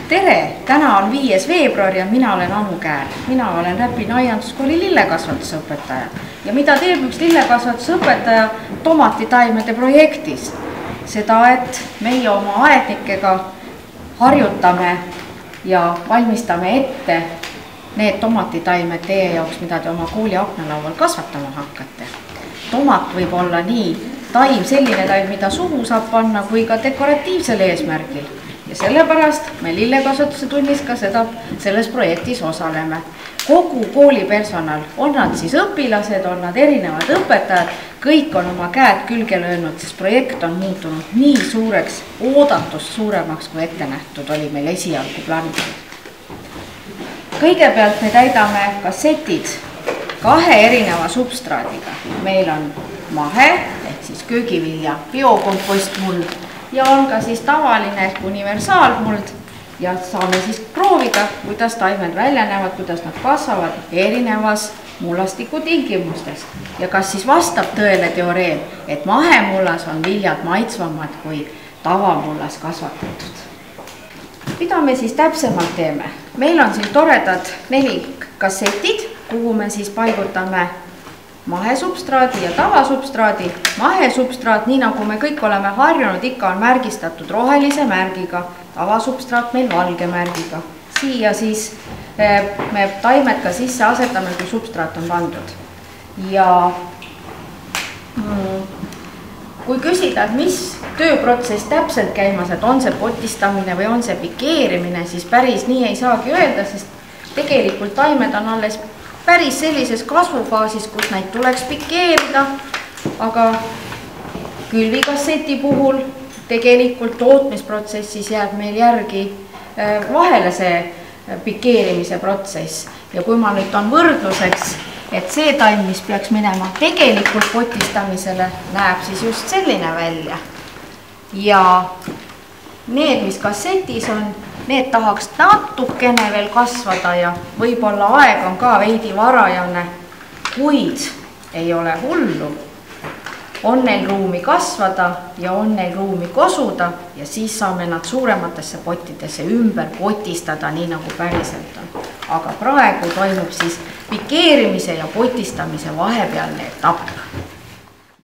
Tere! Täna on 5. veebruar ja mina olen Anu Käär. Mina olen Räpina aianduskooli lillekasvatusõpetaja. Ja mida teeb üks lillekasvatusõpetaja tomatitaimede projektis? Seda, et meie oma aednikega harjutame ja valmistame ette need tomatitaimed teie jaoks, mida te oma kooli aknalaual kasvatama hakkate. Tomat võib olla nii taim, selline taim, mida suhu saab panna, kui ka dekoratiivsel eesmärgil. Ja sellepärast me lillekasvatuse tunnis ka selles projektis osaleme. Kogu koolipersonal, on nad siis õpilased, on nad erinevad õpetajad, kõik on oma käed külge löönud, sest projekt on muutunud nii suureks, oodatust suuremaks, kui ette nähtud oli meil esialgu plaanitud. Kõigepealt me täidame kassetid 2 erineva substraadiga. Meil on mahe, ehk siis köögivilja biokompostmuld, ja on ka siis tavaline ehk universaalmuld ja saame siis proovida, kuidas taimed välja näevad, kuidas nad kasvavad erinevas mullastiku tingimustes. Ja kas siis vastab tõele teoreem, et mahemullas on viljad maitsvamad kui tavamullas kasvatatud. Mida me siis täpsemalt teeme? Meil on siin toredad 4 kassetid, kuhu me siis paigutame mahesubstraadi ja tavasubstraadi. Mahesubstraat, nii nagu me kõik oleme harjunud, ikka on märgistatud rohelise märgiga, tavasubstraat meil valge märgiga. Siia siis me taimed ka sisse asetame, kui substraat on pandud. Ja kui küsida, et mis tööprotsess täpselt käimas, et on see potistamine või on see pikeerimine, siis päris nii ei saagi öelda, sest tegelikult taimed on alles päris sellises kasvufaasis, kus neid tuleks pikeerida, aga külvikasseti puhul tegelikult tootmisprotsessis jääb meil järgi vahele see pikeerimise protsess. Ja kui ma nüüd on võrdluseks, et see taim, mis peaks minema tegelikult potistamisele, näeb siis just selline välja. Ja need, mis kassetis on, need tahaks natukene veel kasvada ja võib-olla aeg on ka veidi varajane, kuid ei ole hullu. On neil ruumi kasvada ja on neil ruumi kosuda ja siis saame nad suurematesse pottidesse ümber potistada, nii nagu päriselt on. Aga praegu toimub siis pikeerimise ja potistamise vahepealne etapp.